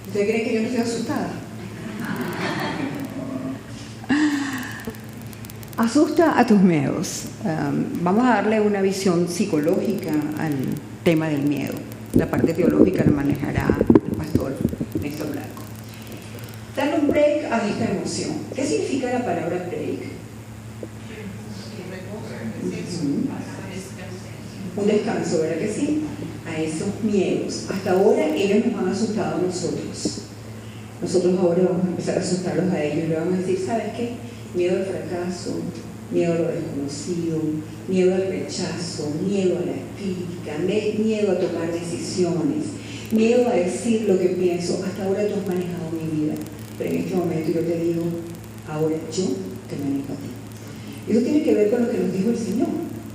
¿Ustedes creen que yo no estoy asustada? Asusta a tus miedos. Vamos a darle una visión psicológica al tema del miedo. La parte teológica la manejará el pastor Néstor Blanco. Darle un break a esta emoción. ¿Qué significa la palabra break? Un descanso, ¿verdad que sí? A esos miedos. Hasta ahora ellos nos han asustado a nosotros. Nosotros ahora vamos a empezar a asustarlos a ellos. Le vamos a decir, ¿sabes qué? Miedo al fracaso, miedo a lo desconocido, miedo al rechazo, miedo a la crítica, miedo a tomar decisiones, miedo a decir lo que pienso. Hasta ahora tú has manejado mi vida, pero en este momento yo te digo, ahora yo te manejo a ti. Eso tiene que ver con lo que nos dijo el Señor,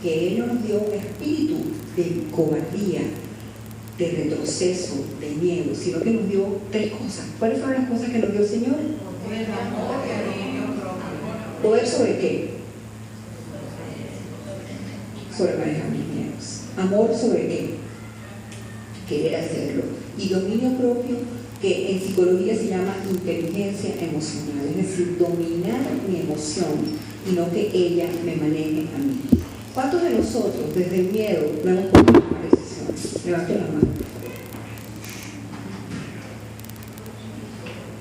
que Él no nos dio un espíritu de cobardía, de retroceso, de miedo, sino que nos dio tres cosas. ¿Cuáles fueron las cosas que nos dio el Señor? ¿Poder sobre qué? Sobre manejar mis miedos. ¿Amor sobre qué? Querer hacerlo. Y dominio propio, que en psicología se llama inteligencia emocional, es decir, dominar mi emoción y no que ella me maneje a mí. ¿Cuántos de nosotros desde el miedo no hemos podido tomar decisiones? Levanten la mano.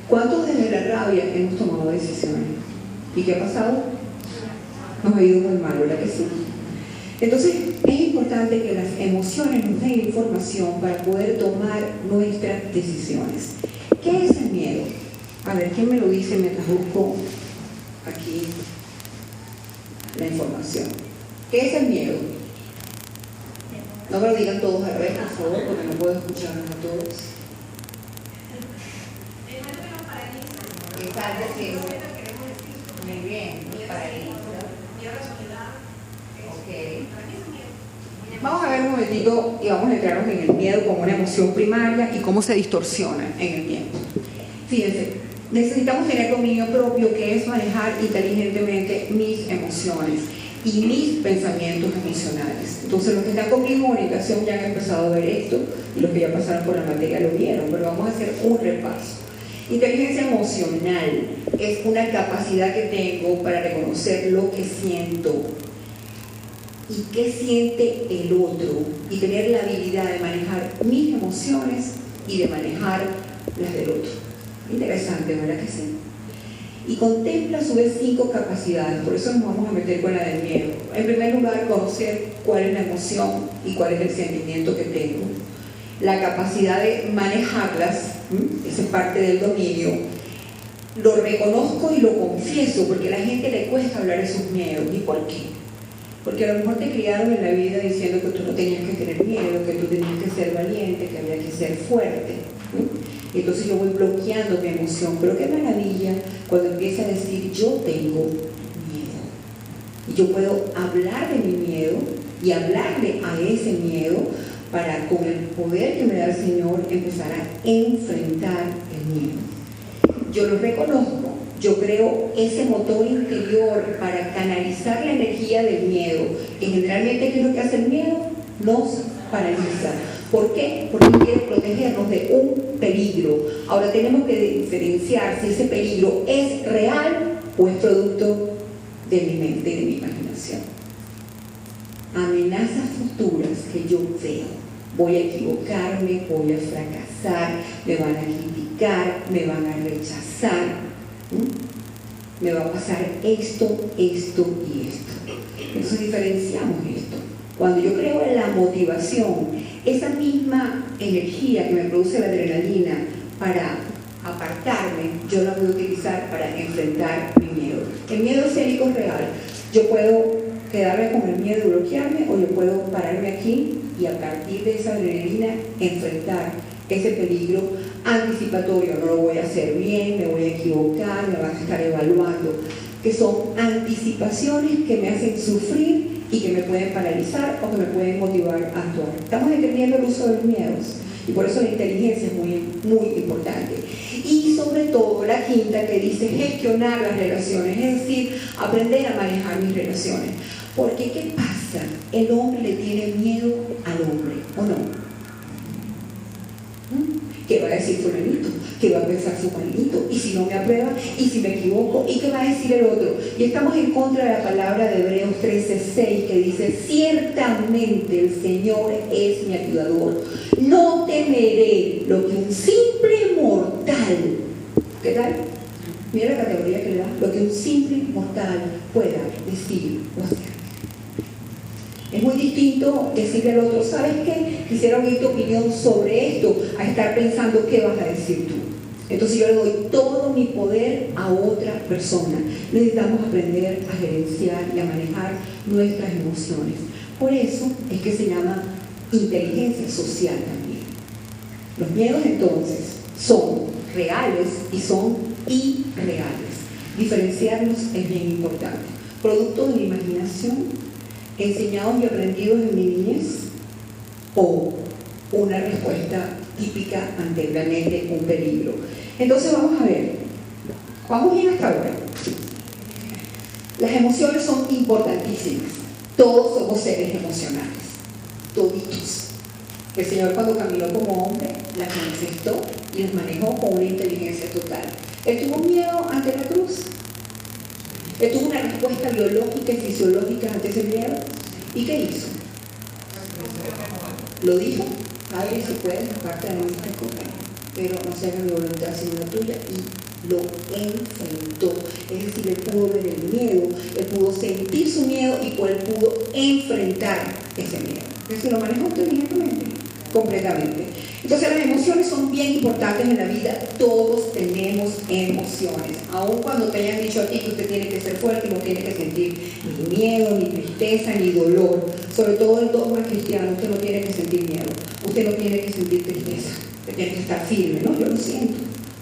¿Cuántos desde la rabia hemos tomado decisiones? ¿Y qué ha pasado? Nos ha ido muy mal, ¿verdad que sí? Entonces, es importante que las emociones nos den información para poder tomar nuestras decisiones. ¿Qué es el miedo? A ver, ¿quién me lo dice mientras busco aquí la información? ¿Qué es el miedo? No me lo digan todos a la vez, por favor, porque no puedo escucharlos a todos. Es algo que... Muy bien, okay. Vamos a ver un momentito y vamos a entrarnos en el miedo como una emoción primaria y cómo se distorsiona en el miedo. Fíjense, necesitamos tener dominio propio, que es manejar inteligentemente mis emociones y mis pensamientos emocionales. Entonces los que están conmigo en comunicación ya han empezado a ver esto y los que ya pasaron por la materia lo vieron, pero vamos a hacer un repaso. Inteligencia emocional es una capacidad que tengo para reconocer lo que siento y qué siente el otro y tener la habilidad de manejar mis emociones y de manejar las del otro. Interesante, ¿verdad que sí? Y contempla a su vez 5 capacidades, por eso nos vamos a meter con la del miedo. En primer lugar, conocer cuál es la emoción y cuál es el sentimiento que tengo. La capacidad de manejarlas, esa es parte del dominio. Lo reconozco y lo confieso, porque a la gente le cuesta hablar de sus miedos. ¿Y por qué? Porque a lo mejor te criaron en la vida diciendo que tú no tenías que tener miedo, que tú tenías que ser valiente, que había que ser fuerte. Entonces yo voy bloqueando mi emoción. Pero qué maravilla cuando empieza a decir, yo tengo miedo. Y yo puedo hablar de mi miedo y hablarle a ese miedo para, con el poder que me da el Señor, empezar a enfrentar el miedo. Yo lo reconozco, yo creo ese motor interior para canalizar la energía del miedo, que generalmente, ¿qué es lo que hace el miedo? Nos paraliza. ¿Por qué? Porque quiere protegernos de un peligro. Ahora tenemos que diferenciar si ese peligro es real o es producto de mi mente y de mi imaginación. Amenazas futuras que yo veo. Voy a equivocarme, voy a fracasar, me van a criticar, me van a rechazar, me va a pasar esto y esto. Entonces diferenciamos esto. Cuando yo creo en la motivación, esa misma energía que me produce la adrenalina para apartarme, yo la voy a utilizar para enfrentar mi miedo. El miedo escénico es real. Yo puedo quedarme con el miedo y bloquearme, o yo puedo pararme aquí y a partir de esa adrenalina enfrentar ese peligro anticipatorio. No lo voy a hacer bien, me voy a equivocar, me van a estar evaluando, que son anticipaciones que me hacen sufrir y que me pueden paralizar o que me pueden motivar a actuar. Estamos entendiendo el uso de los miedos y por eso la inteligencia es muy, muy importante. Y sobre todo la quinta, que dice gestionar las relaciones, es decir, aprender a manejar mis relaciones. Porque ¿qué pasa? El hombre le tiene miedo al hombre, ¿o no? ¿Qué va a decir fulanito? ¿Qué va a pensar su fulanito? ¿Y si no me aprueba? ¿Y si me equivoco? ¿Y qué va a decir el otro? Y estamos en contra de la palabra de Hebreos 13:6 que dice: ciertamente el Señor es mi ayudador. No temeré lo que un simple mortal, ¿qué tal? Mira la categoría que le da, lo que un simple mortal pueda decir o hacer. Es muy distinto decirle al otro: ¿sabes qué? Quisiera oír tu opinión sobre esto, a estar pensando qué vas a decir tú. Entonces yo le doy todo mi poder a otra persona. Necesitamos aprender a gerenciar y a manejar nuestras emociones. Por eso es que se llama inteligencia social también. Los miedos entonces son reales y son irreales. Diferenciarlos es bien importante. Producto de mi imaginación, enseñados y aprendidos en mi niñez, o una respuesta típica ante realmente un peligro. Entonces vamos a ver, vamos bien hasta ahora. Las emociones son importantísimas. Todos somos seres emocionales, toditos. El Señor, cuando caminó como hombre, las manifestó y las manejó con una inteligencia total. Él tuvo miedo ante la cruz. Él tuvo una respuesta biológica y fisiológica ante ese miedo. ¿Y qué hizo? Lo dijo: Padre, si puedes, aparte de mí esta copa, pero no se haga mi voluntad sino la tuya. Y lo enfrentó. Es decir, él pudo ver el miedo, él pudo sentir su miedo y él pudo enfrentar ese miedo. Eso lo manejó inteligentemente, completamente. Entonces las emociones son bien importantes en la vida. Todos tenemos emociones. Aun cuando te hayan dicho a ti que usted tiene que ser fuerte y no tiene que sentir ni miedo, ni tristeza, ni dolor. Sobre todo el dogma cristiano, usted no tiene que sentir miedo, usted no tiene que sentir tristeza, usted tiene que estar firme. No, yo lo siento.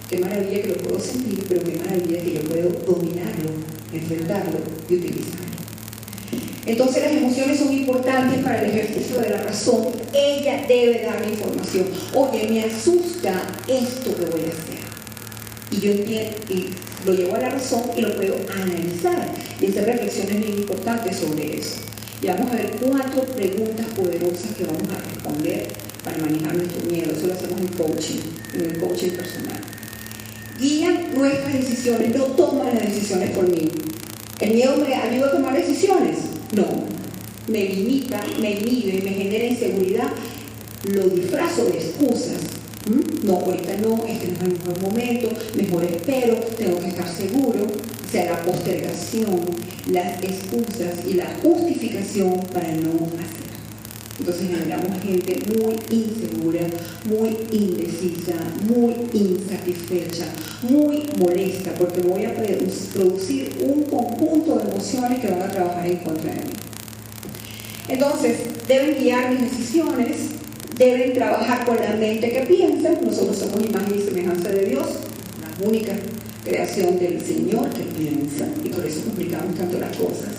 Qué maravilla que lo puedo sentir, pero qué maravilla que yo puedo dominarlo, enfrentarlo y utilizarlo. Entonces las emociones son importantes para el ejercicio de la razón. Ella debe darme información. Oye, me asusta esto que voy a hacer. Y yo entiendo, y lo llevo a la razón y lo puedo analizar y hacer reflexiones bien importantes sobre eso. Y vamos a ver 4 preguntas poderosas que vamos a responder para manejar nuestro miedo. Eso lo hacemos en el coaching personal. Guían nuestras decisiones, no toman las decisiones por mí. ¿El miedo me ayuda a tomar decisiones? No, me limita, me inhibe, me genera inseguridad, lo disfrazo de excusas. No, ahorita no, este no es el mejor momento, mejor espero, tengo que estar seguro. O sea, la postergación, las excusas y la justificación para no hacer. Entonces generamos gente muy insegura, muy indecisa, muy insatisfecha, muy molesta, porque voy a producir un conjunto de emociones que van a trabajar en contra de mí. Entonces, deben guiar mis decisiones, deben trabajar con la mente que piensa. Nosotros somos imagen y semejanza de Dios, la única creación del Señor que piensa, y por eso complicamos tanto las cosas.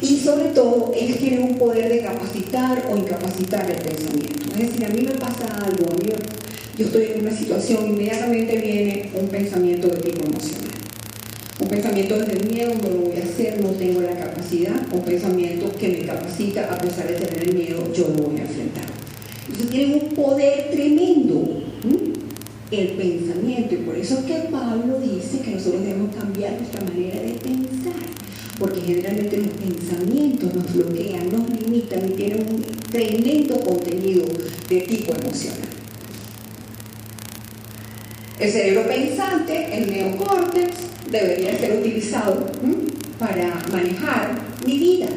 Y sobre todo, ellos tienen un poder de capacitar o incapacitar el pensamiento. Es decir, a mí me pasa algo, yo estoy en una situación, inmediatamente viene un pensamiento de tipo emocional. Un pensamiento desde el miedo: no lo voy a hacer, no tengo la capacidad. Un pensamiento que me capacita: a pesar de tener el miedo, yo lo voy a enfrentar. Entonces tienen un poder tremendo, el pensamiento, y por eso es que Pablo dice que nosotros debemos cambiar nuestra manera de pensar. Porque generalmente los pensamientos nos bloquean, nos limitan y tienen un tremendo contenido de tipo emocional. El cerebro pensante, el neocórtex, debería ser utilizado para manejar mi vida.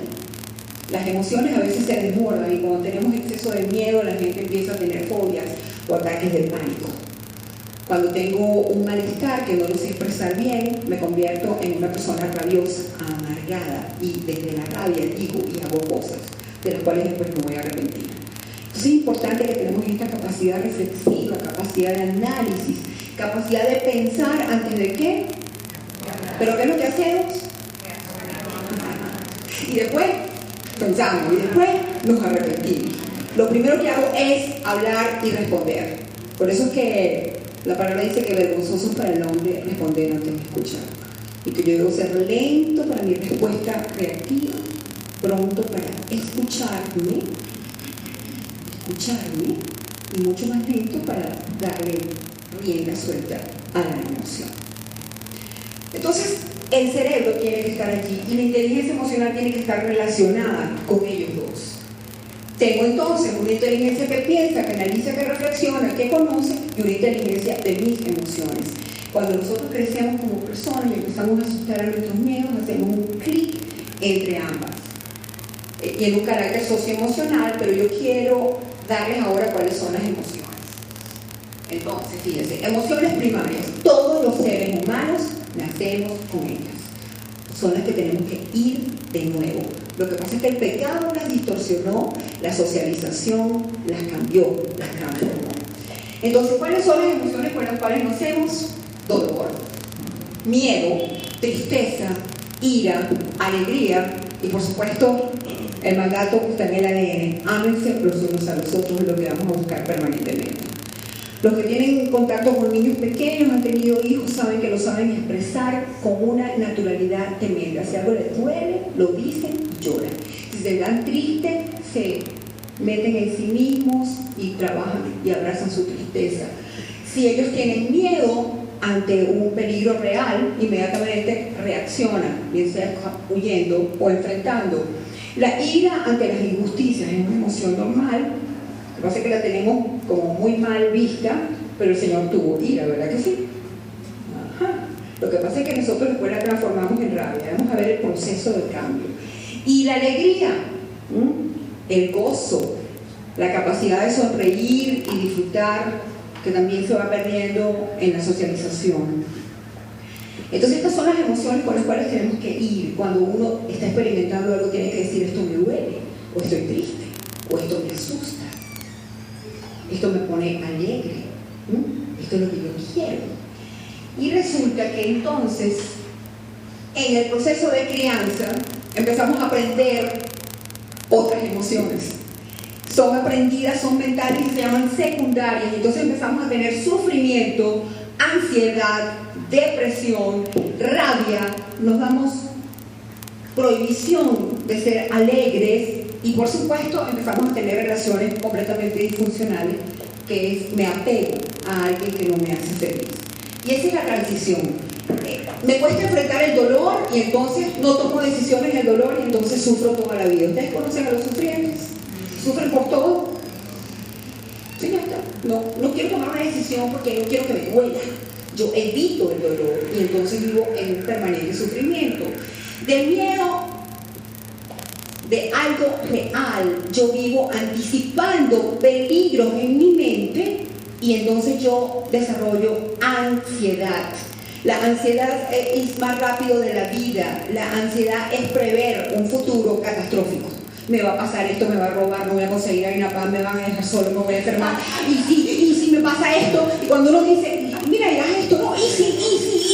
Las emociones a veces se desbordan y cuando tenemos exceso de miedo, la gente empieza a tener fobias o ataques de pánico. Cuando tengo un malestar que no lo sé expresar bien, me convierto en una persona rabiosa, amargada, y desde la rabia digo y hago cosas de las cuales después me voy a arrepentir. Entonces es importante que tenemos esta capacidad reflexiva, capacidad de análisis, capacidad de pensar antes de qué. ¿Pero qué es lo que hacemos? Y después pensamos y después nos arrepentimos. Lo primero que hago es hablar y responder. Por eso es que la palabra dice que vergonzoso para el hombre responder antes de escuchar. Y que yo debo ser lento para mi respuesta reactiva, pronto para escucharme y mucho más lento para darle rienda suelta a la emoción. Entonces, el cerebro tiene que estar allí y la inteligencia emocional tiene que estar relacionada con ellos dos. Tengo entonces una inteligencia que piensa, que analiza, que reflexiona, que conoce, y una inteligencia de mis emociones. Cuando nosotros crecemos como personas y empezamos a asustar a nuestros miedos, hacemos un clic entre ambas. Y en un carácter socioemocional, pero yo quiero darles ahora cuáles son las emociones. Entonces, fíjense, emociones primarias. Todos los seres humanos nacemos con ellas. Son las que tenemos que ir de nuevo. Lo que pasa es que el pecado las distorsionó, la socialización las cambió, las transformó. Entonces, ¿cuáles son las emociones con las cuales nacemos? Dolor, miedo, tristeza, ira, alegría y, por supuesto, el mandato que está en el ADN: ámense los unos a los otros, es lo que vamos a buscar permanentemente. Los que tienen contacto con niños pequeños, han tenido hijos, saben que lo saben expresar con una naturalidad tremenda. Si algo les duele, lo dicen y lloran. Si se dan tristes, se meten en sí mismos y trabajan y abrazan su tristeza. Si ellos tienen miedo ante un peligro real, inmediatamente reaccionan, bien sea huyendo o enfrentando. La ira ante las injusticias es una emoción normal. Lo que pasa es que la tenemos como muy mal vista, pero el Señor tuvo ira, ¿verdad que sí? Ajá. Lo que pasa es que nosotros después la transformamos en rabia. Vamos a ver el proceso del cambio. Y la alegría, el gozo, la capacidad de sonreír y disfrutar, que también se va perdiendo en la socialización. Entonces, estas son las emociones con las cuales tenemos que ir. Cuando uno está experimentando algo, tiene que decir: esto me duele, o estoy triste, o esto me asusta, esto me pone alegre, esto es lo que yo quiero. Y resulta que entonces, en el proceso de crianza, empezamos a aprender otras emociones. Son aprendidas, son mentales y se llaman secundarias. Entonces empezamos a tener sufrimiento, ansiedad, depresión, rabia. Nos damos prohibición de ser alegres y, por supuesto, empezamos a tener relaciones completamente disfuncionales, que es: me apego a alguien que no me hace feliz. Y esa es la transición. Me cuesta enfrentar el dolor y entonces no tomo decisiones en el dolor y entonces sufro toda la vida. ¿Ustedes conocen a los sufrientes? ¿Sufren por todo? Sí, ya está. No quiero tomar una decisión porque no quiero que me duela. Yo evito el dolor y entonces vivo en un permanente sufrimiento. Del miedo de algo real, yo vivo anticipando peligros en mi mente y entonces yo desarrollo ansiedad. La ansiedad es más rápido de la vida. La ansiedad es prever un futuro catastrófico. Me va a pasar esto, me va a robar, no voy a conseguir harina pan, me van a dejar solo, me voy a enfermar. Y si me pasa esto, y cuando uno dice: mira, ya esto, no, easy.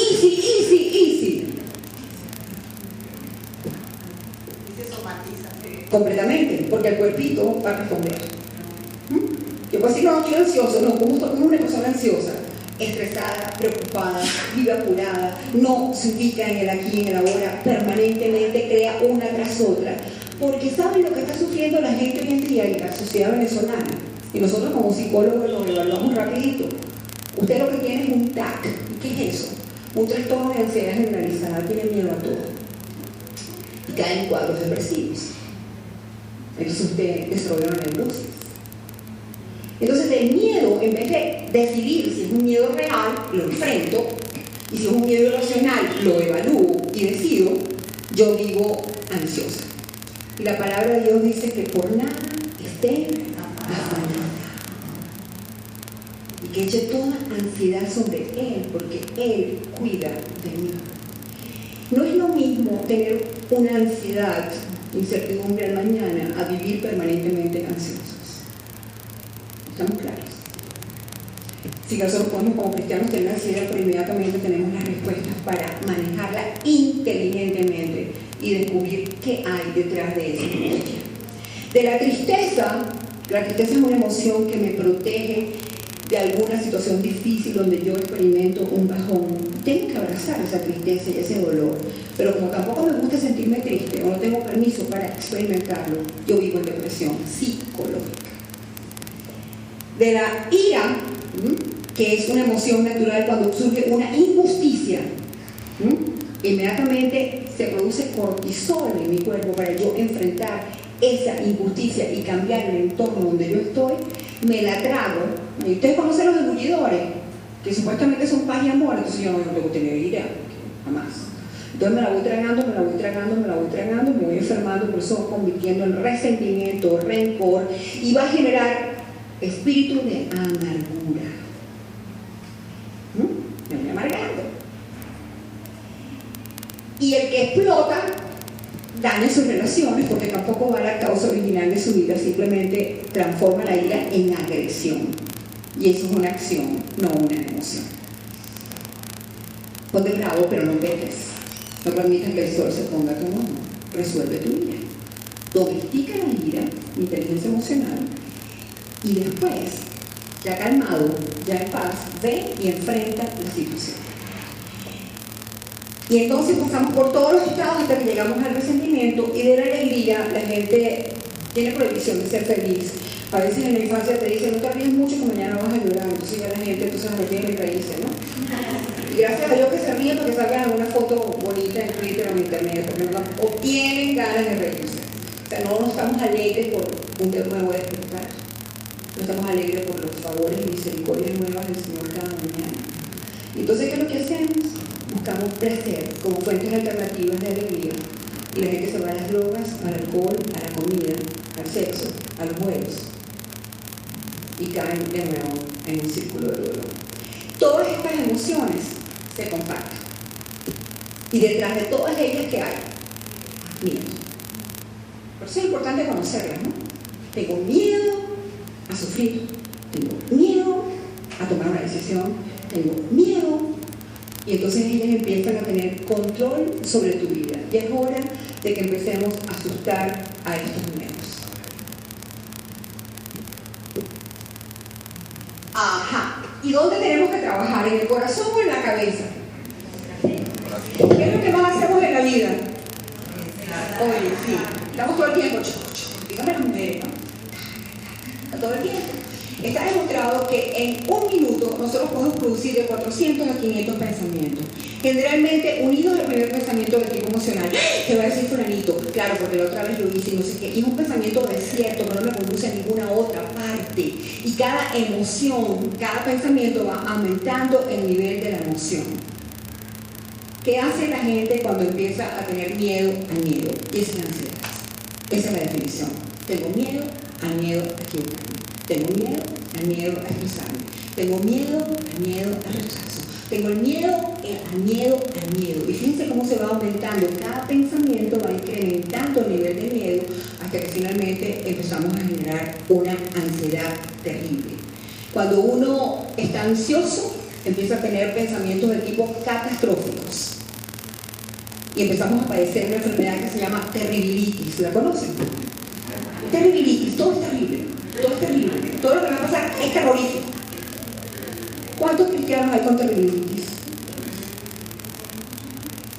Completamente, porque el cuerpito va a responder. Yo puedo decir: no, estoy ansioso. No, como una persona ansiosa, estresada, preocupada, vive apurada, no se ubica en el aquí y en el ahora, permanentemente crea una tras otra. Porque ¿saben lo que está sufriendo la gente hoy en día y la sociedad venezolana? Y nosotros como psicólogos lo evaluamos rapidito. Usted lo que tiene es un TAC. ¿Qué es eso? Un trastorno de ansiedad generalizada. Tiene miedo a todo. Y cae en cuadros depresivos. Entonces usted desarrolla una neurosis. Entonces, del miedo, en vez de decidir si es un miedo real, lo enfrento, y si es un miedo irracional, lo evalúo y decido, yo vivo ansiosa. Y la palabra de Dios dice que por nada esté afanada. Y que eche toda ansiedad sobre Él, porque Él cuida de mí. No es lo mismo tener una ansiedad, incertidumbre al mañana, a vivir permanentemente ansiosos. ¿Estamos claros? Si nosotros podemos como cristianos tener ansiedad, pero inmediatamente tenemos las respuestas para manejarla inteligentemente y descubrir qué hay detrás de esa angustia. De la tristeza es una emoción que me protege de alguna situación difícil donde yo experimento un bajón. Tengo que abrazar esa tristeza y ese dolor, pero como tampoco me gusta sentirme triste o no tengo permiso para experimentarlo, yo vivo en depresión psicológica. de la ira, que es una emoción natural cuando surge una injusticia, inmediatamente se produce cortisol en mi cuerpo para yo enfrentar esa injusticia y cambiar el entorno donde yo estoy, me la trago. Y ustedes conocen los engullidores, que supuestamente son paz y amor, entonces yo no tengo que tener ira, jamás. Entonces me la voy tragando, me la voy tragando, me la voy tragando, me voy enfermando, por eso va convirtiendo en resentimiento, rencor, y va a generar espíritu de amargura. Me voy amargando. Y el que explota daña sus relaciones porque tampoco va a la causa original de su vida, simplemente transforma la ira en agresión. Y eso es una acción, no una emoción. Ponte bravo, pero no peques. No permitas que el sol se ponga a tu mano. Resuelve tu ira. Domestica la ira, inteligencia emocional, y después, ya calmado, ya en paz, ve y enfrenta la situación. Y entonces pasamos por todos los estados hasta que llegamos al resentimiento, y de la alegría la gente tiene prohibición de ser feliz. A veces en la infancia te dicen, no te ríes mucho que mañana vas a llorar, entonces ya la gente entonces no tiene que reírse, ¿no? Y gracias a Dios que se ríen porque salgan alguna foto bonita en Twitter o en internet, porque no tienen ganas de reírse. O sea, no estamos alegres por un día nuevo de despertar, no estamos alegres por los favores y misericordias nuevas del Señor cada mañana. Y entonces, ¿qué es lo que hacemos? Buscamos placer como fuentes alternativas de alegría, y la gente se va a las drogas, al alcohol, a la comida, al sexo, a los juegos, y caen de nuevo en un círculo de dolor. Todas estas emociones se compactan, y detrás de todas ellas, ¿qué hay? Miedo. Por eso es importante conocerlas, ¿no? Tengo miedo a sufrir, tengo miedo a tomar una decisión, tengo miedo, y entonces ellas empiezan a tener control sobre tu vida. Y es hora de que empecemos a asustar a estos miedos. Ajá. ¿Y dónde tenemos que trabajar? ¿En el corazón o en la cabeza? ¿Qué es lo que más hacemos en la vida? Oye, sí, estamos todo el tiempo, dígame las mujeres, ¿no? Todo el tiempo. Está demostrado que en un minuto nosotros podemos producir de 400 a 500 pensamientos. Generalmente unidos al primer pensamiento del tipo emocional. Te va a decir fulanito, claro, porque la otra vez lo hice y no sé qué. Y es un pensamiento desierto, que no me conduce a ninguna otra parte. Y cada emoción, cada pensamiento va aumentando el nivel de la emoción. ¿Qué hace la gente cuando empieza a tener miedo al miedo? Y esa es la ansiedad. Esa es la definición. Tengo miedo al miedo a equivocarme. Tengo miedo al miedo a expresarme. Tengo miedo al miedo al rechazo. Tengo el miedo al miedo al miedo. Y fíjense cómo se va aumentando. Cada pensamiento va incrementando el nivel de miedo hasta que finalmente empezamos a generar una ansiedad terrible. Cuando uno está ansioso, empieza a tener pensamientos de tipo catastróficos. Y empezamos a padecer una enfermedad que se llama terribilitis. ¿La conocen? Terribilitis, todo es terrible. Todo es terrible. Todo lo que me va a pasar es terrorífico. ¿Cuántos cristianos hay con terribilitis?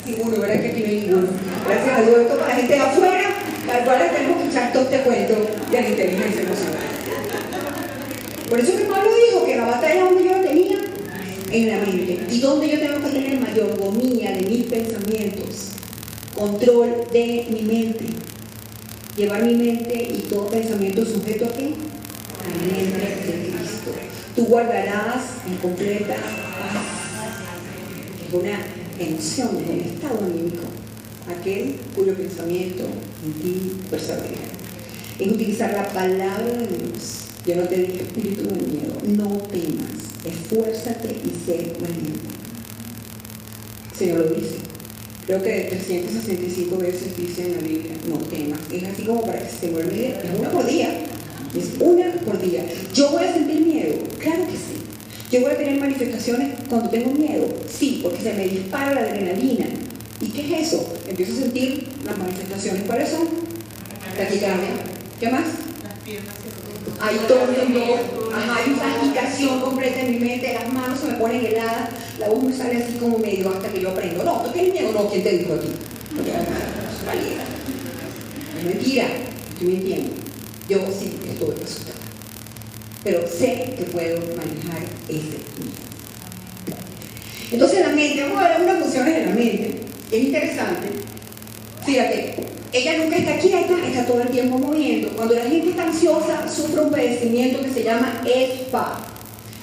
Ninguno, ¿verdad? Que aquí no hay ninguno. Gracias a Dios, esto para la gente de afuera, tal cual tenemos que echar todo este cuento de la inteligencia emocional. Por eso que Pablo dijo que la batalla donde yo la tenía, en la mente. Y donde yo tengo que tener mayordomía de mis pensamientos, control de mi mente. Llevar mi mente y todo pensamiento sujeto a qué? A la mente de Cristo. Tú guardarás en completa paz. Es una emoción, es un estado anímico, aquel cuyo pensamiento en ti persevera. Es utilizar la palabra de Dios. Yo no te dije espíritu de miedo, no temas, esfuérzate y sé valiente. El Señor lo dice. Creo que 365 veces dice en la Biblia, no temas. Es así como para que se me olvide, es una por día. Es una por día. ¿Yo voy a sentir miedo? Claro que sí. ¿Yo voy a tener manifestaciones cuando tengo miedo? Sí, porque se me dispara la adrenalina. ¿Y qué es eso? Empiezo a sentir las manifestaciones. ¿Cuáles son? Taquicardia. ¿Qué más? Las piernas. Hay todo hay una agitación completa en mi mente, las manos se me ponen heladas, la voz me sale así como medio hasta que yo aprendo. No, ¿tú tienes miedo? No, ¿quién te dijo a ti? No te hagas nada, es mentira, estoy mintiendo. Yo sí estoy asustada. pero sé que puedo manejar ese miedo. Entonces la mente, vamos a ver algunas funciones de la mente. Es interesante. Fíjate, ella nunca está quieta, está todo el tiempo moviendo. Cuando la gente está ansiosa, sufre un padecimiento que se llama SPA,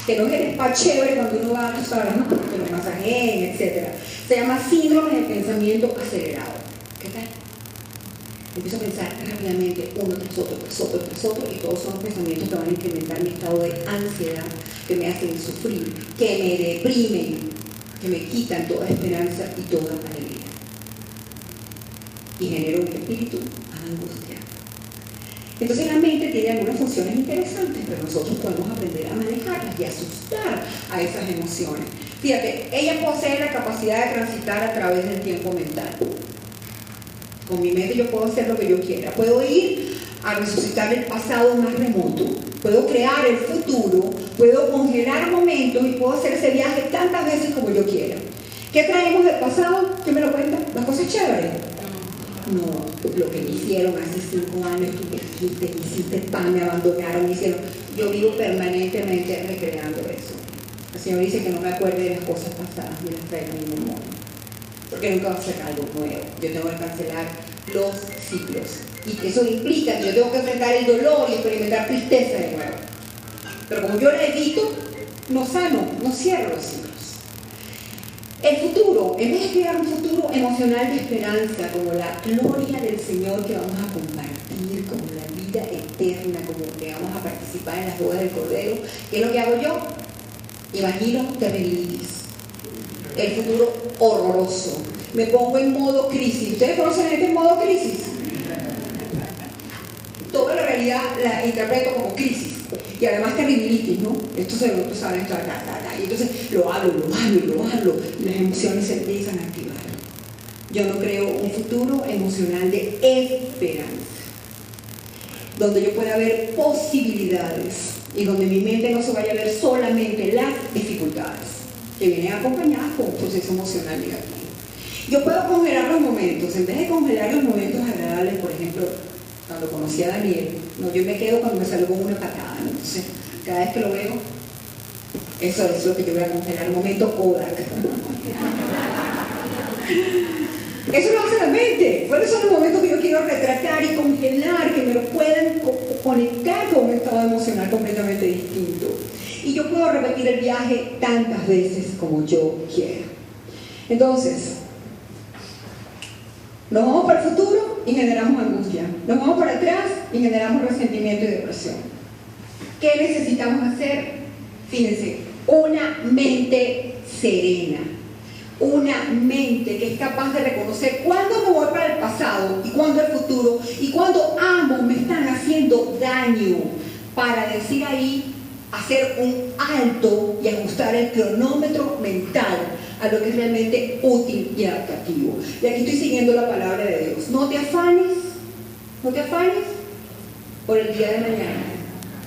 que no es el spa chévere cuando uno va, tú sabes, ¿no? Que lo masajeen, etc. Se llama síndrome de pensamiento acelerado. ¿Qué tal? Empiezo a pensar rápidamente uno tras otro, tras otro, tras otro, y todos son pensamientos que van a incrementar mi estado de ansiedad, que me hacen sufrir, que me deprimen, que me quitan toda esperanza y toda alegría. Y genero un espíritu angustiado. Entonces la mente tiene algunas funciones interesantes, pero nosotros podemos aprender a manejarlas y asustar a esas emociones. Fíjate, ella posee la capacidad de transitar a través del tiempo mental. Con mi mente yo puedo hacer lo que yo quiera. Puedo ir a resucitar el pasado más remoto, puedo crear el futuro, puedo congelar momentos y puedo hacer ese viaje tantas veces como yo quiera. ¿Qué traemos del pasado? ¿Qué me lo cuenta? ¿Las cosas chéveres? No, lo que me hicieron hace 5 años, tú me hiciste pan, me abandonaron, me hicieron. Yo vivo permanentemente recreando eso. El Señor dice que no me acuerde de las cosas pasadas ni las traiga a mi memoria, porque nunca va a ser algo nuevo. Yo tengo que cancelar los ciclos, y eso implica que yo tengo que enfrentar el dolor y experimentar tristeza de nuevo. Pero como yo la evito, no sano, no cierro los ciclos. El futuro, en vez de crear un futuro emocional de esperanza, como la gloria del Señor que vamos a compartir, como la vida eterna, como que vamos a participar en las bodas del Cordero, ¿qué es lo que hago yo? Imagino terrenitis, el futuro horroroso. Me pongo en modo crisis. ¿Ustedes conocen este modo crisis? Toda la realidad la interpreto como crisis. Y además terribilitis, ¿no? Esto se lo saben, y entonces lo hablo, y las emociones se empiezan a activar. Yo no creo un futuro emocional de esperanza, donde yo pueda ver posibilidades y donde mi mente no se vaya a ver solamente las dificultades que vienen acompañadas con un proceso emocional negativo. Yo puedo congelar los momentos, en vez de congelar los momentos agradables, por ejemplo, cuando conocí a Daniel, no, yo me quedo cuando me salgo con una patada, ¿no? Entonces, cada vez que lo veo, eso es lo que yo voy a congelar, el momento Kodak. Eso lo hace la mente. ¿Cuáles son los momentos que yo quiero retratar y congelar, que me lo puedan conectar con un estado emocional completamente distinto? Y yo puedo repetir el viaje tantas veces como yo quiera. Entonces, nos vamos para el futuro y generamos angustia. Nos vamos para atrás y generamos resentimiento y depresión. ¿Qué necesitamos hacer? Fíjense, una mente serena. Una mente que es capaz de reconocer cuándo me voy para el pasado y cuándo el futuro y cuándo ambos me están haciendo daño, para decir ahí, hacer un alto y ajustar el cronómetro mental a lo que es realmente útil y adaptativo. Y aquí estoy siguiendo la palabra de Dios. No te afanes por el día de mañana.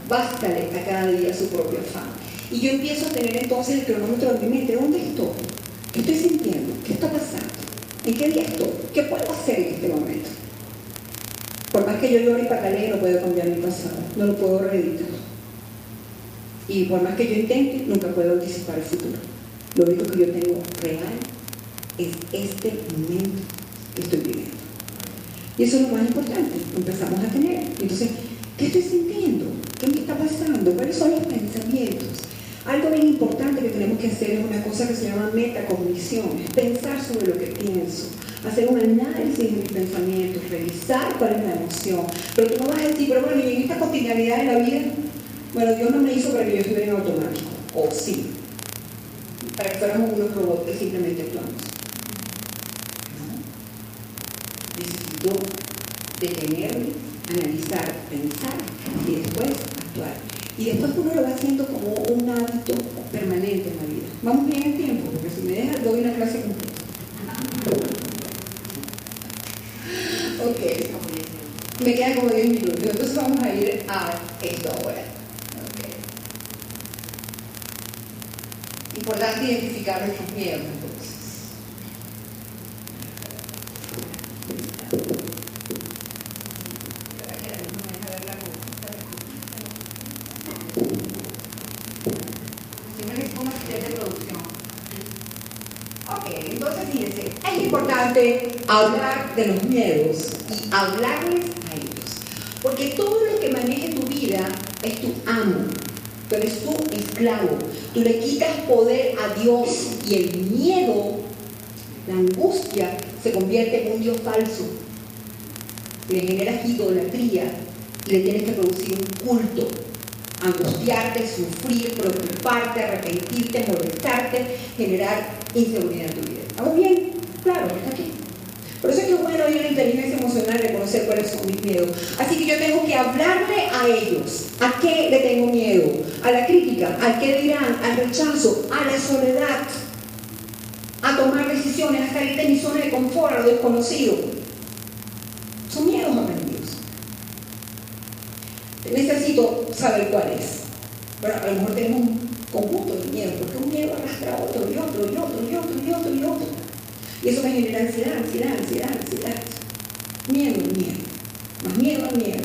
Bástale a cada día su propio afán. Y yo empiezo a tener entonces el cronómetro de mi mente. ¿Dónde estoy? ¿Qué estoy sintiendo? ¿Qué está pasando? ¿En qué día estoy? ¿Qué puedo hacer en este momento? Por más que yo llore y patalee, no puedo cambiar mi pasado, no lo puedo reeditar. Y por más que yo intente, nunca puedo anticipar el futuro. Lo único que yo tengo real es este momento que estoy viviendo. Y eso es lo más importante, lo empezamos a tener. Entonces, ¿qué estoy sintiendo? ¿Qué me está pasando? ¿Cuáles son los pensamientos? Algo bien importante que tenemos que hacer es una cosa que se llama metacognición, es pensar sobre lo que pienso, hacer un análisis de mis pensamientos, revisar cuál es la emoción. Pero tú no vas a decir, pero bueno, y en esta cotidianidad de la vida, bueno, Dios no me hizo para que yo estuviera en automático, o sí, para que fuéramos unos robots que simplemente actuamos. No. Necesito detenerme, analizar, pensar y después actuar. Y después uno lo va haciendo como un hábito permanente en la vida. Vamos bien en tiempo, porque si me dejas doy una clase completa. Ok, me quedan como 10 minutos, entonces vamos a ir a esto ahora. Okay. Importante identificar nuestros miedos entonces. Ok, entonces fíjense, es importante hablar de los miedos y hablarles a ellos. Porque todo lo que maneje tu vida es tu amo. Tú eres tu esclavo. Tú le quitas poder a Dios y el miedo, la angustia, se convierte en un Dios falso. Le generas idolatría y le tienes que producir un culto. Angustiarte, sufrir, preocuparte, arrepentirte, molestarte, generar inseguridad en tu vida. ¿Estamos bien? Claro, está aquí. Por eso es que es bueno ir a la inteligencia emocional y reconocer cuáles son mis miedos. Así que yo tengo que hablarle a ellos. ¿A qué le tengo miedo? A la crítica, al qué dirán, al rechazo, a la soledad, a tomar decisiones, a salir de mi zona de confort, a lo desconocido. Son miedos aprendidos. Necesito saber cuál es. Bueno, a lo mejor tenemos un conjunto de miedos, porque un miedo arrastra a otro y otro y otro y otro y otro y otro. Y eso me genera ansiedad. Miedo. Más miedo al miedo.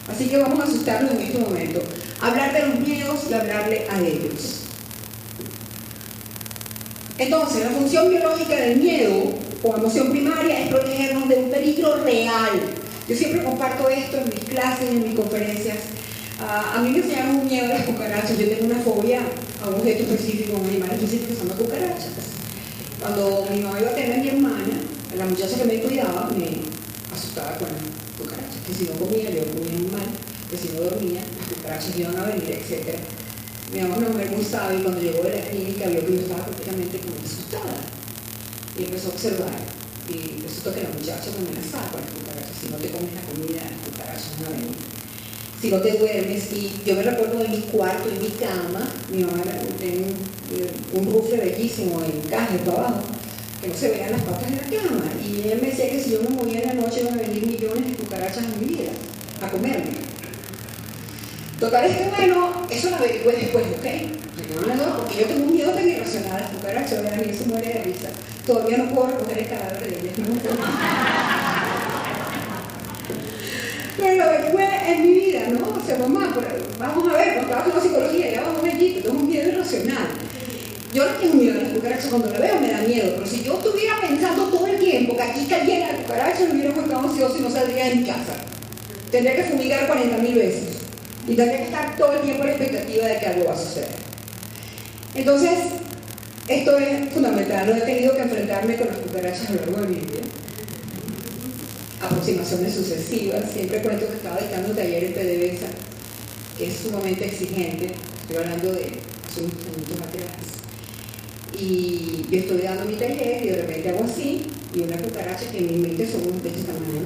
Así que vamos a asustarlos en este momento. Hablar de los miedos y hablarle a ellos. Entonces, la función biológica del miedo, como emoción primaria, es protegernos de un peligro real. Yo siempre comparto esto en mis clases, en mis conferencias. A mí me enseñaron un miedo a las cucarachas. Yo tengo una fobia a un objeto específico, a un animal específico que se llama cucarachas. Cuando mi mamá iba a tener a mi hermana, la muchacha que me cuidaba me asustaba con las cucarachas. Que si no comía, yo comía muy mal. Que si no dormía, las cucarachas iban a venir, etc. Mi mamá es una mujer muy sabia y cuando llegó de la clínica vio que yo estaba prácticamente como asustada. Y empezó a observar. Y resulta que la muchacha me amenazaba con las cucarachas. Si no te comes la comida, las cucarachas no ven. Si no te duermes. Y yo me recuerdo de mi cuarto y mi cama. Mi mamá tenía un rufle bellísimo en cajas para abajo, que no se veían las patas de la cama. Y ella me decía que si yo me movía en la noche iban a venir millones de cucarachas a mi vida, a comerme. Total, es que bueno, eso lo averigüé después, ¿ok? Porque yo tengo un miedo tan irracional a las cucarachas, a mí se muere de risa. Todavía no puedo recoger el cadáver de ellas. Pero lo averigüé en mi vida, ¿no? O sea, mamá, vamos a ver, cuando trabajo en psicología, ya vamos a ver, tengo un miedo irracional. Yo no tengo miedo a las cucarachas, cuando la veo me da miedo, pero si yo estuviera pensando todo el tiempo que aquí cayera la cucaracha, me hubiera quedado ansioso y no saldría de mi casa. Tendría que fumigar 40.000 veces. Y tendría que estar todo el tiempo en la expectativa de que algo va a suceder. Entonces, esto es fundamental. No he tenido que enfrentarme con las cucarachas a lo largo de mi vida. Aproximaciones sucesivas. Siempre cuento que estaba dictando un taller en PDVSA, que es sumamente exigente. Estoy hablando de hace unos minutos atrás. Y yo estoy dando mi taller y de repente hago así, y una cucaracha que en mi mente son unos de este tamaño,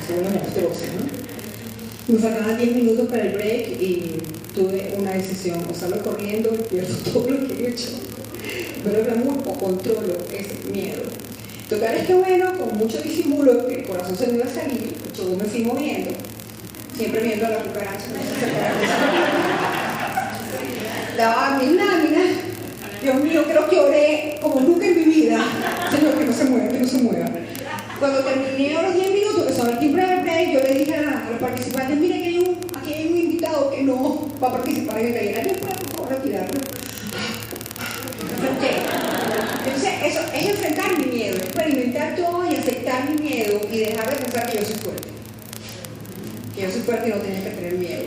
son unos monstruosas, ¿no? Me faltaban 10 minutos para el break y tuve una decisión: o salgo corriendo y pierdo todo lo que he hecho, pero glamour o controlo ese miedo. Total, es que bueno, con mucho disimulo, que el corazón se me iba a salir, yo me fui moviendo, siempre viendo a la cucaracha, daba mis láminas. Dios mío, creo que oré como nunca en mi vida: Señor, que no se mueva, que no se mueva. Cuando terminé a los 10 minutos, que sonó el timbre del break, yo le dije a los participantes: mire, que aquí hay un invitado que no va a participar en el taller. ¿Alguien puede, por favor, retirarlo? Entonces, eso es enfrentar mi miedo, experimentar todo y aceptar mi miedo y dejar de pensar que yo soy fuerte. Que yo soy fuerte y no tenía que tener miedo.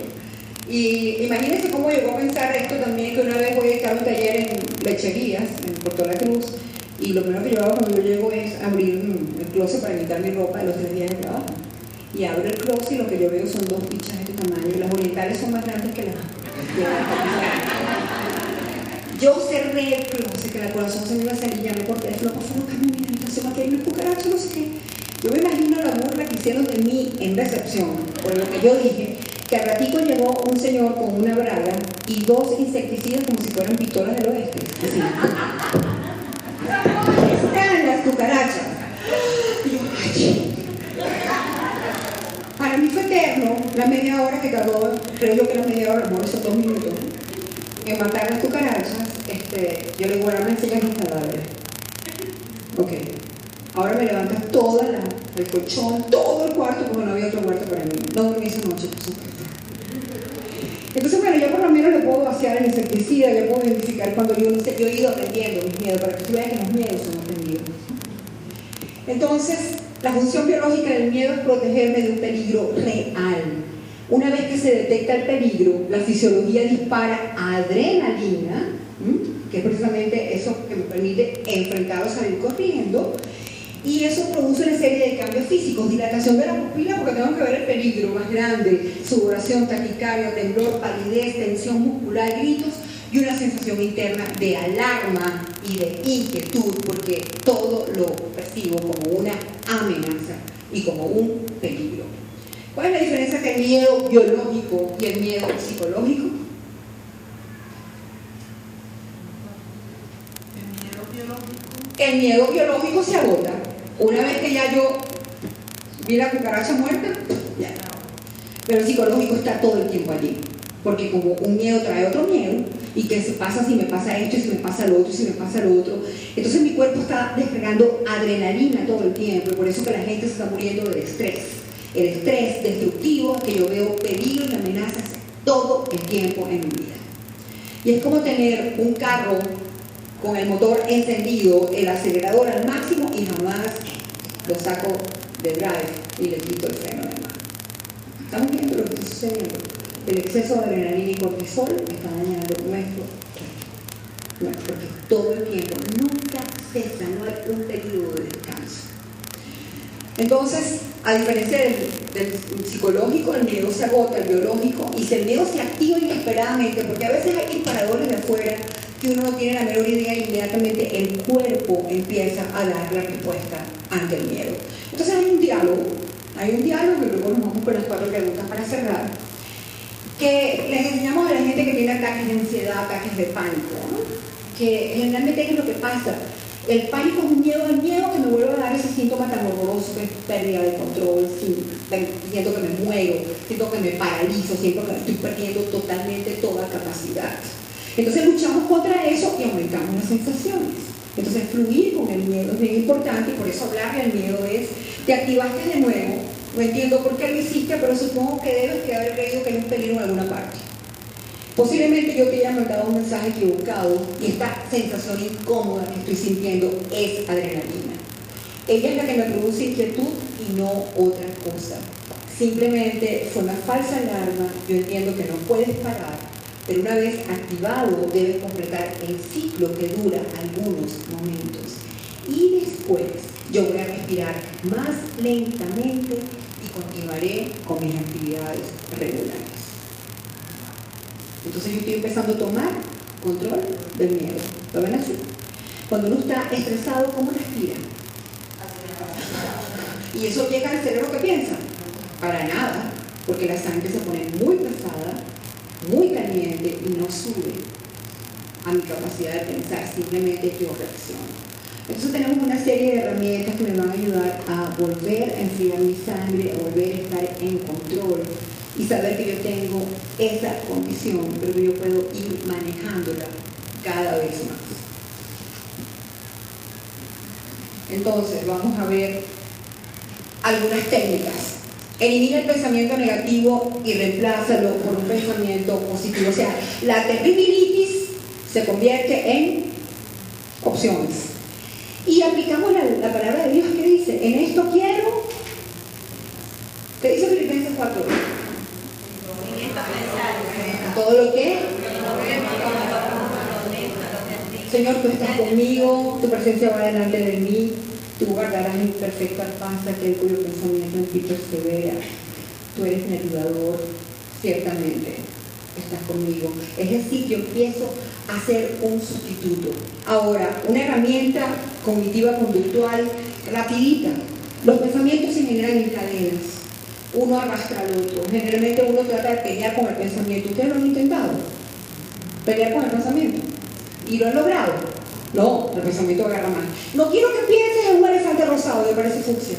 Y imagínense cómo llegó a pensar esto también, que una vez voy a estar en un taller en lecherías, en Puerto La Cruz, y lo primero que yo hago cuando yo llego es abrir el closet para quitar mi ropa de los 3 días de trabajo. Y abro el closet y lo que yo veo son 2 bichas de este tamaño, y las orientales son más grandes que las yo cerré el closet, que el corazón se me iba a salir, llamé por teléfono: por favor, Carmen, mi habitación, aquí hay una cucaracha, no sé qué. Yo me imagino la burla que hicieron de mí en recepción, por lo que yo dije, que al ratico llegó un señor con una braga y 2 insecticidas como si fueran pistolas del oeste. Así. Están las cucarachas. Y yo, ay. Para mí fue eterno la media hora que tardó, creo yo que la media hora, no, esos 2 minutos, en matar las cucarachas. Yo le digo: ahora me enseñas los cadáveres. Ok. Ahora me levantas el colchón, todo el cuarto, porque no había otro cuarto para mí. No dormí esa noche, por supuesto. Entonces, bueno, yo por lo menos le puedo vaciar el insecticida, le puedo identificar explicar cuando yo he ido aprendiendo mis miedos, para que tú veas que los miedos son aprendidos. Entonces, la función biológica del miedo es protegerme de un peligro real. Una vez que se detecta el peligro, la fisiología dispara adrenalina, que es precisamente eso que me permite enfrentar o salir corriendo, y eso produce una serie de cambios físicos, dilatación de la pupila porque tengo que ver el peligro más grande, sudoración, taquicardia, temblor, palidez, tensión muscular, gritos y una sensación interna de alarma y de inquietud porque todo lo percibo como una amenaza y como un peligro. ¿Cuál es la diferencia entre el miedo biológico y el miedo psicológico? El miedo biológico se agota. Una vez que ya yo vi la cucaracha muerta, ya. Pero el psicológico está todo el tiempo allí. Porque como un miedo trae otro miedo, y qué se pasa si me pasa esto, y si me pasa lo otro, y si me pasa lo otro. Entonces mi cuerpo está descargando adrenalina todo el tiempo, y por eso que la gente se está muriendo del estrés. El estrés destructivo, que yo veo peligro y amenazas todo el tiempo en mi vida. Y es como tener un carro con el motor encendido, el acelerador al máximo y jamás lo saco de drive y le quito el freno de mano. Estamos viendo lo que está sucediendo. El exceso de adrenalina y cortisol está dañando nuestro cuerpo, porque todo el tiempo nunca cesa, no hay un periodo de descanso. Entonces, a diferencia del psicológico, el miedo se agota, el biológico, y si el miedo se activa inesperadamente, porque a veces hay disparadores de afuera que uno no tiene la menor idea y inmediatamente el cuerpo empieza a dar la respuesta ante el miedo. Entonces hay un diálogo y luego nos vamos con las 4 preguntas para cerrar, que les enseñamos a la gente que tiene ataques de ansiedad, ataques de pánico, ¿no? Que generalmente es lo que pasa. El pánico es un miedo al miedo que me vuelve a dar ese síntoma tan horroroso que es pérdida de control, siento que me muero, siento que me paralizo, siento que estoy perdiendo totalmente toda capacidad. Entonces luchamos contra eso y aumentamos las sensaciones. Entonces fluir con el miedo es bien importante y por eso hablar del miedo es, te activaste de nuevo, no entiendo por qué lo hiciste, pero supongo que debes que haber creído que hay un peligro en alguna parte. Posiblemente yo te haya mandado un mensaje equivocado y esta sensación incómoda que estoy sintiendo es adrenalina. Ella es la que me produce inquietud y no otra cosa. Simplemente fue una falsa alarma, yo entiendo que no puedes parar, pero una vez activado debes completar el ciclo que dura algunos momentos. Y después yo voy a respirar más lentamente y continuaré con mis actividades regulares. Entonces yo estoy empezando a tomar control del miedo. ¿Lo ven así? Cuando uno está estresado, ¿cómo respira? Y eso llega al cerebro que piensa. Para nada, porque la sangre se pone muy pesada, muy caliente y no sube a mi capacidad de pensar, simplemente yo reacciono. Entonces tenemos una serie de herramientas que me van a ayudar a volver a enfriar mi sangre, a volver a estar en control y saber que yo tengo esa condición, pero que yo puedo ir manejándola cada vez más. Entonces vamos a ver algunas técnicas. Elimina el pensamiento negativo y reemplázalo por un pensamiento positivo. O sea, la terribilitis se convierte en opciones. Y aplicamos la palabra de Dios que dice, en esto quiero, ¿qué dice Filipenses 4? Todo lo que Señor, tú estás conmigo, tu presencia va delante de mí, tú guardarás en perfecta paz aquel cuyo pensamiento en ti persevera. Tú eres mi ayudador, ciertamente estás conmigo. Es decir, yo empiezo a ser un sustituto. Ahora, una herramienta cognitiva conductual rapidita. Los pensamientos se generan en cadenas. Uno arrastra al otro. Generalmente uno trata de pelear con el pensamiento. ¿Ustedes lo han intentado? Pelear con el pensamiento. ¿Y lo han logrado? No, el pensamiento agarra más. No quiero que pienses en un elefante rosado, me parece fucsia.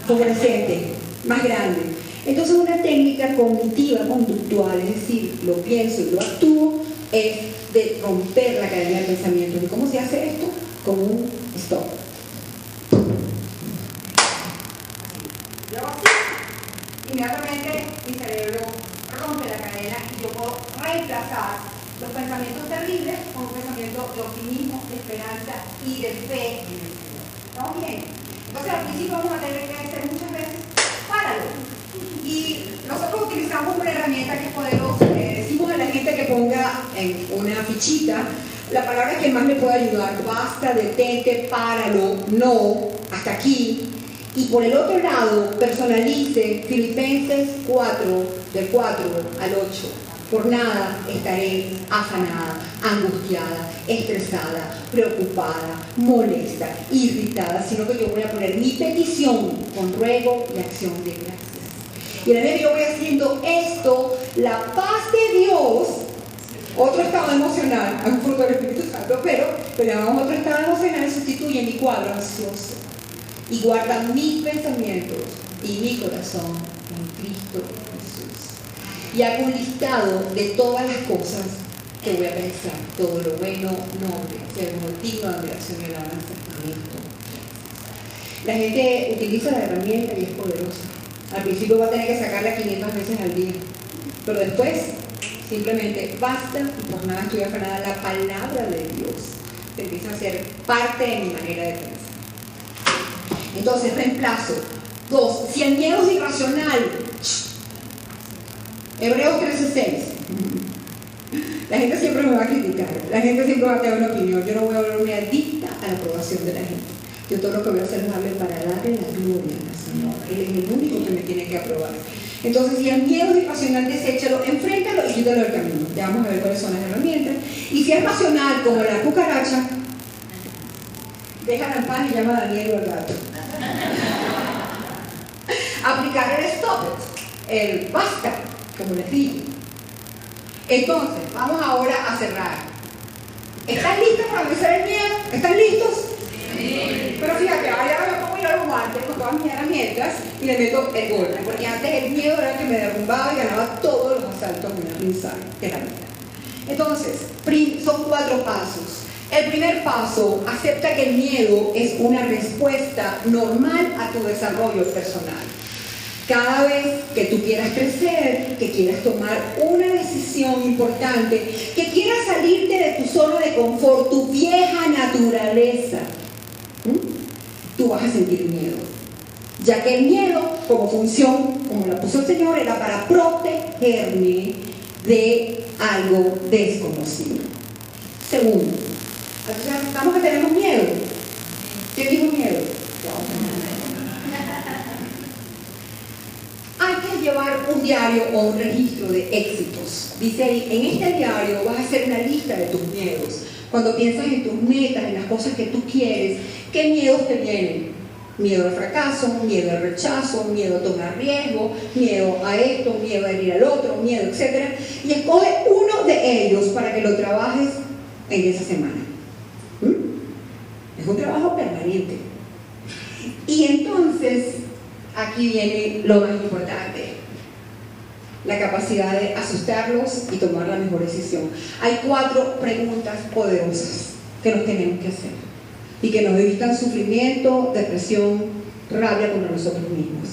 Fluorescente, más grande. Entonces una técnica cognitiva conductual, es decir, lo pienso y lo actúo, es de romper la cadena de pensamientos. ¿Y cómo se hace esto? Con un stop. Yo hago así, inmediatamente mi cerebro rompe la cadena y yo puedo reemplazar los pensamientos terribles con un pensamiento de optimismo, de esperanza y de fe en el Señor. ¿Estamos bien? Entonces al principio vamos a tener que decir muchas veces, páralo. Y nosotros utilizamos una herramienta que es poderosa. Le decimos a la gente que ponga en una fichita la palabra que más le puede ayudar. Basta, detente, páralo, no, hasta aquí. Y por el otro lado, personalice Filipenses 4, del 4 al 8. Por nada estaré afanada, angustiada, estresada, preocupada, molesta, irritada, sino que yo voy a poner mi petición con ruego y acción de gracias. Y en el medio yo voy haciendo esto, la paz de Dios, otro estado emocional, es un fruto del Espíritu Santo, pero llamamos otro estado emocional, sustituye mi cuadro ansioso y guarda mis pensamientos y mi corazón en Cristo Jesús. Y hago un listado de todas las cosas que voy a pensar, todo lo bueno, noble, sereno, digno de admiración y alabanza en esto. La gente utiliza la herramienta y es poderosa. Al principio va a tener que sacarla 500 veces al día, pero después simplemente basta y por nada estoy afanada. La palabra de Dios empieza a ser parte de mi manera de pensar. Entonces, reemplazo. 2. Si el miedo es irracional, Hebreos 13:6. La gente siempre me va a criticar, la gente siempre va a tener una opinión. Yo no voy a volverme adicta a la aprobación de la gente. Yo todo lo que voy a hacer es darle para darle la gloria al Señor. Él es el único que me tiene que aprobar. Entonces, si el miedo es irracional, deséchalo, enfréntalo y quítalo del camino. Ya vamos a ver cuáles son las herramientas. Y si es racional, como la cucaracha, déjala en paz y llama a Daniel o al gato. Aplicar el stop it, el basta, como les digo. Entonces, vamos ahora a cerrar. ¿Están listos para vencer el miedo? ¿Están listos? Sí. Pero fíjate, ahora me pongo yo los guantes con todas mis herramientas y le meto el golpe, porque antes el miedo era que me derrumbaba y ganaba todos los asaltos en una pinzada de la vida. Entonces, son 4 pasos. El primer paso, acepta que el miedo es una respuesta normal a tu desarrollo personal. Cada vez que tú quieras crecer, que quieras tomar una decisión importante, que quieras salirte de tu zona de confort, tu vieja naturaleza, tú vas a sentir miedo. Ya que el miedo, como función, como la puso el Señor, era para protegerme de algo desconocido. Segundo, aceptamos que tenemos miedo. ¿Quién dijo miedo? Hay que llevar un diario o un registro de éxitos. Dice ahí, en este diario vas a hacer una lista de tus miedos. Cuando piensas en tus metas, en las cosas que tú quieres, ¿qué miedos te vienen? Miedo al fracaso, miedo al rechazo, miedo a tomar riesgo, miedo a esto, miedo a ir al otro, miedo, etc. Y escoge uno de ellos para que lo trabajes en esa semana. Es un trabajo permanente. Y entonces, aquí viene lo más importante, la capacidad de asustarlos y tomar la mejor decisión. Hay 4 preguntas poderosas que nos tenemos que hacer y que nos evitan sufrimiento, depresión, rabia contra nosotros mismos.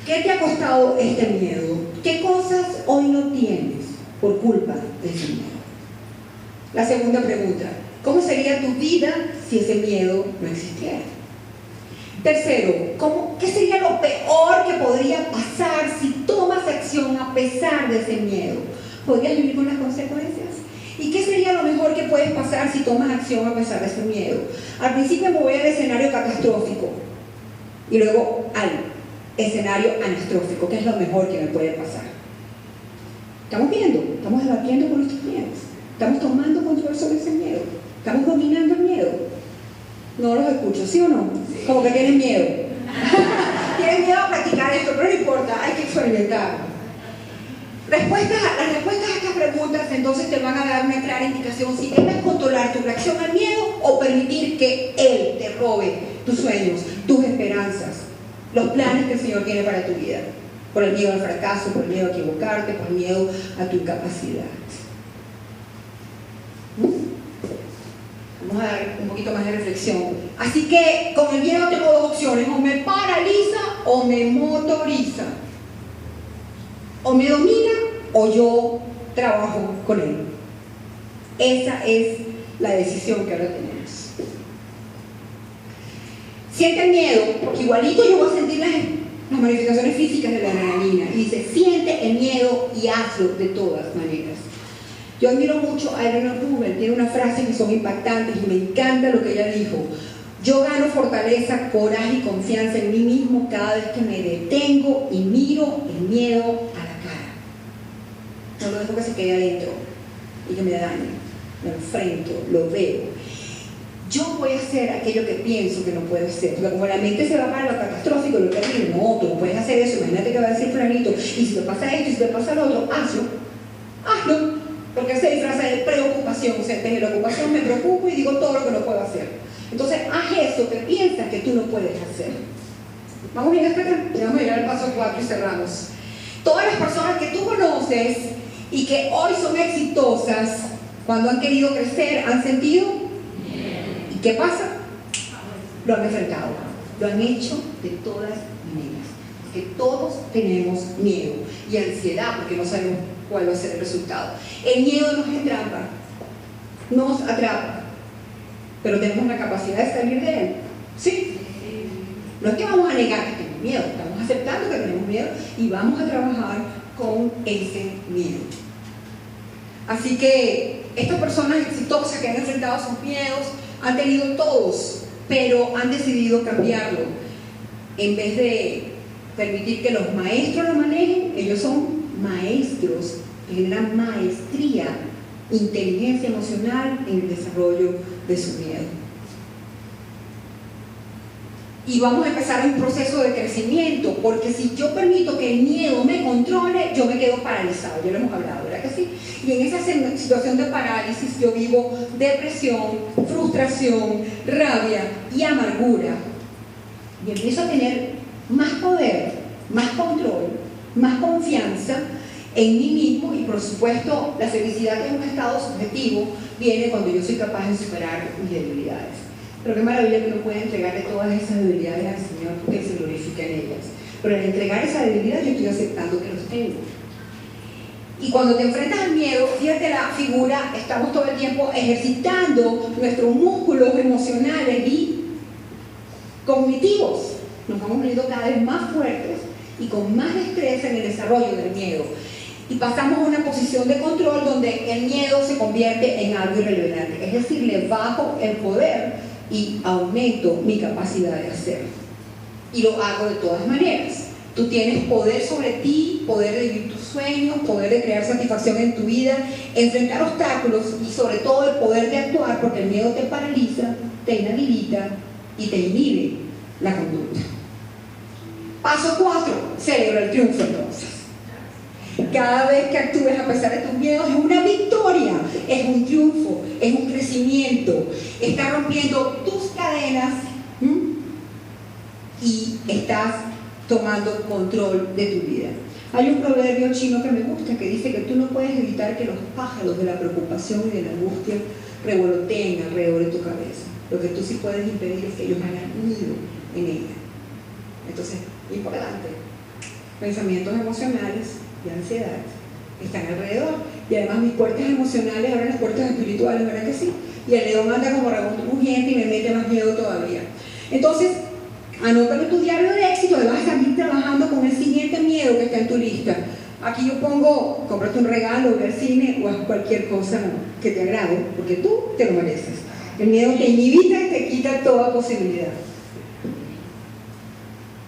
¿Qué te ha costado este miedo? ¿Qué cosas hoy no tienes por culpa de ese miedo? La segunda pregunta, ¿cómo sería tu vida si ese miedo no existiera? Tercero, ¿qué sería lo peor que podría pasar si tomas acción a pesar de ese miedo? ¿Podrías vivir con las consecuencias? ¿Y qué sería lo mejor que puedes pasar si tomas acción a pesar de ese miedo? Al principio me voy al escenario catastrófico y luego al escenario anastrófico, que es lo mejor que me puede pasar. Estamos viendo, estamos debatiendo con nuestros miedos, estamos tomando control sobre ese miedo, estamos dominando el miedo. No los escucho, ¿sí o no? Sí. Como que tienen miedo. Tienen miedo a practicar esto, pero no importa, hay que experimentar. Las respuestas a estas preguntas entonces te van a dar una clara indicación si debes controlar tu reacción al miedo o permitir que Él te robe tus sueños, tus esperanzas, los planes que el Señor tiene para tu vida. Por el miedo al fracaso, por el miedo a equivocarte, por el miedo a tu incapacidad. Vamos a dar un poquito más de reflexión. Así que con el miedo tengo 2 opciones: o me paraliza o me motoriza, o me domina o yo trabajo con él. Esa es la decisión que ahora tenemos. Siente el miedo, porque igualito yo voy a sentir las manifestaciones físicas de la adrenalina. Y dice, siente el miedo y hazlo de todas maneras. Yo admiro mucho a Eleanor Roosevelt, tiene unas frases que son impactantes y me encanta lo que ella dijo. Yo gano fortaleza, coraje y confianza en mí mismo cada vez que me detengo y miro el miedo a la cara. No lo dejo que se quede adentro y que me dañe. Lo enfrento, lo veo. Yo voy a hacer aquello que pienso que no puedo hacer. Porque como la mente se va para lo catastrófico, lo terrible, no, tú no puedes hacer eso. Imagínate que va a decir fulanito, y si te pasa esto, y si te pasa lo otro, hazlo. Hazlo. Porque se disfraza de preocupación. O sea, desde la ocupación me preocupo y digo todo lo que no puedo hacer. Entonces, haz eso que piensas que tú no puedes hacer. Vamos bien hasta acá. Ya vamos a llegar al paso 4 y cerramos. Todas las personas que tú conoces y que hoy son exitosas, cuando han querido crecer, han sentido. ¿Y qué pasa? Lo han enfrentado. Lo han hecho de todas maneras. Porque todos tenemos miedo y ansiedad porque no sabemos cuál va a ser el resultado. El miedo nos atrapa, pero tenemos la capacidad de salir de él. ¿Sí? No es que vamos a negar que tenemos miedo, estamos aceptando que tenemos miedo y vamos a trabajar con ese miedo. Así que estas personas exitosas que han enfrentado sus miedos han tenido todos, pero han decidido cambiarlo. En vez de permitir que los maestros lo manejen, ellos son maestros que generan maestría, inteligencia emocional en el desarrollo de su miedo. Y vamos a empezar un proceso de crecimiento, porque si yo permito que el miedo me controle, yo me quedo paralizado, ya lo hemos hablado, ¿verdad que sí? Y en esa situación de parálisis yo vivo depresión, frustración, rabia y amargura. Y empiezo a tener más poder, más control, más confianza en mí mismo y por supuesto la felicidad, que es un estado subjetivo, viene cuando yo soy capaz de superar mis debilidades. Pero qué maravilla que uno puede entregarle todas esas debilidades al Señor porque Él se glorifica en ellas. Pero al entregar esa debilidad yo estoy aceptando que los tengo. Y cuando te enfrentas al miedo, fíjate la figura, estamos todo el tiempo ejercitando nuestros músculos emocionales y cognitivos. Nos vamos volviendo cada vez más fuertes y con más destreza en el desarrollo del miedo. Y pasamos a una posición de control donde el miedo se convierte en algo irrelevante. Es decir, le bajo el poder y aumento mi capacidad de hacerlo. Y lo hago de todas maneras. Tú tienes poder sobre ti, poder de vivir tus sueños, poder de crear satisfacción en tu vida, enfrentar obstáculos y sobre todo el poder de actuar, porque el miedo te paraliza, te inhabilita y te inhibe la conducta. Paso 4, celebra el triunfo entonces. Cada vez que actúes a pesar de tus miedos es una victoria, es un triunfo, es un crecimiento. Estás rompiendo tus cadenas y estás tomando control de tu vida. Hay un proverbio chino que me gusta que dice que tú no puedes evitar que los pájaros de la preocupación y de la angustia revoloteen alrededor de tu cabeza. Lo que tú sí puedes impedir es que ellos hagan nido en ella. Entonces, importante, pensamientos emocionales y ansiedad están alrededor, y además mis puertas emocionales abren las puertas espirituales, ¿verdad que sí? Y el león anda como rugiente y me mete más miedo todavía. Entonces, anótalo en tu diario de éxito y vas a seguir trabajando con el siguiente miedo que está en tu lista. Aquí yo pongo, cómprate un regalo, ver cine o haz cualquier cosa que te agrade, porque tú te lo mereces. El miedo te inhibita y te quita toda posibilidad.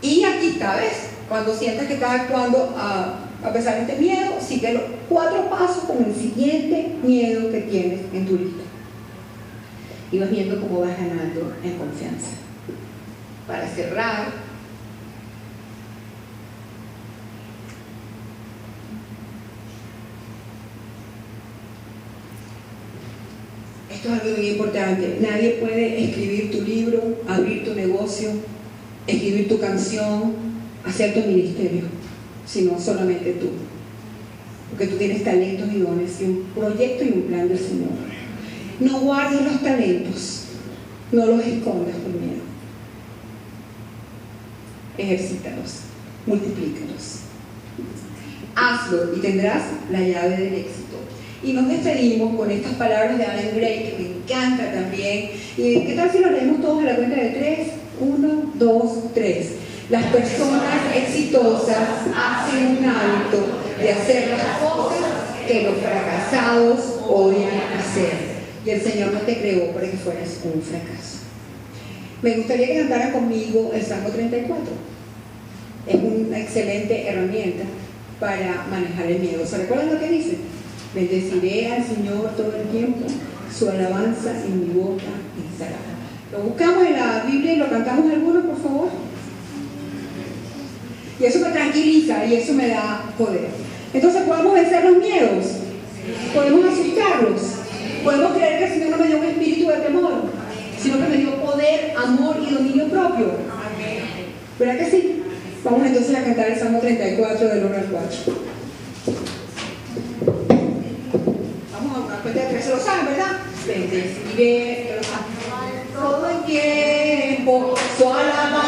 Y aquí está, ¿ves? Cuando sientas que estás actuando a pesar de este miedo, sigue los 4 pasos con el siguiente miedo que tienes en tu lista. Y vas viendo cómo vas ganando en confianza. Para cerrar, esto es algo muy importante. Nadie puede escribir tu libro, abrir tu negocio, escribir tu canción, hacer tu ministerio, sino solamente tú. Porque tú tienes talentos y dones y un proyecto y un plan del Señor. No guardes los talentos, no los escondas por miedo. Ejercítalos, multiplícalos. Hazlo y tendrás la llave del éxito. Y nos despedimos con estas palabras de Alan Gray, que me encanta también. ¿Y qué tal si lo leemos todos a la cuenta de 3? 1, 2, 3. Las personas exitosas hacen un hábito de hacer las cosas que los fracasados odian hacer. Y el Señor no te creó para que fueras un fracaso. Me gustaría que cantaran conmigo el Salmo 34. Es una excelente herramienta para manejar el miedo. ¿Se recuerdan lo que dice? Bendeciré al Señor todo el tiempo, su alabanza en mi boca estará. Lo buscamos en la Biblia y lo cantamos algunos, por favor. Y eso me tranquiliza y eso me da poder. Entonces podemos vencer los miedos, podemos asustarlos, podemos creer que el Señor no me dio un espíritu de temor, sino que me dio poder, amor y dominio propio. ¿Verdad que sí? Vamos entonces a cantar el Salmo 34 del 1 al 4. Vamos a una cuenta de 3, se lo saben, ¿verdad? Bendeciré todo el tiempo, su alabanza